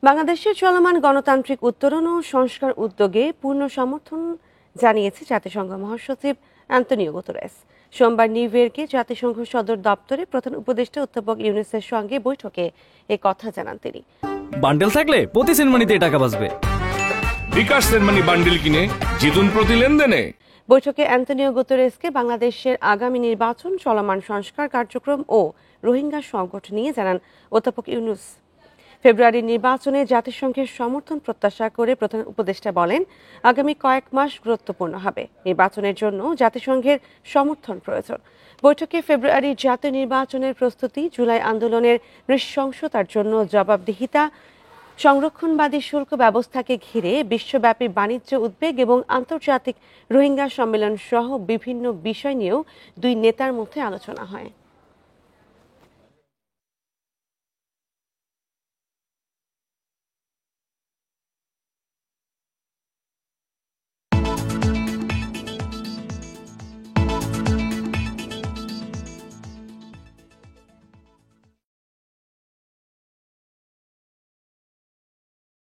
বাংলাদেশের চলমান গণতান্ত্রিক উত্তরণ ও সংস্কার উদ্যোগে পূর্ণ সমর্থন জানিয়েছে জাতিসংঘ মহাসচিব অ্যান্তোনিও গুতেরেস। সোমবার নিউ ইয়র্কে জাতিসংঘ সদর দপ্তরে প্রধান উপদেষ্টা অধ্যাপক ইউনূসের সঙ্গে বৈঠকে এ কথা জানান তিনি। বান্ডেল থাকলে প্রতি সেনমানিতে টাকা বাঁচবে। বিকাশ সেনমানি বান্ডেল কিনে জিতুন প্রতি লেনদেনে। বৈঠকে অ্যান্তোনিও গুতেরেসকে বাংলাদেশের আগামী নির্বাচন, চলমান সংস্কার কার্যক্রম ও রোহিঙ্গা সংকট নিয়ে জানান অধ্যাপক ইউনূস। ফেব্রুয়ারির নির্বাচনে জাতিসংঘের সমর্থন প্রত্যাশা করে প্রধান উপদেষ্টা বলেন, আগামী কয়েক মাস গুরুত্বপূর্ণ হবে। নির্বাচনের জন্য জাতিসংঘের সমর্থন প্রয়োজন। বৈঠকে ফেব্রুয়ারির জাতীয় নির্বাচনের প্রস্তুতি, জুলাই আন্দোলনের নৃশংসতার জন্য জবাবদিহিতা, সংরক্ষণবাদী শুল্ক ব্যবস্থাকে ঘিরে বিশ্বব্যাপী বাণিজ্য উদ্বেগ এবং আন্তর্জাতিক রোহিঙ্গা সম্মেলন সহ বিভিন্ন বিষয় নিয়েও দুই নেতার মধ্যে আলোচনা হয়।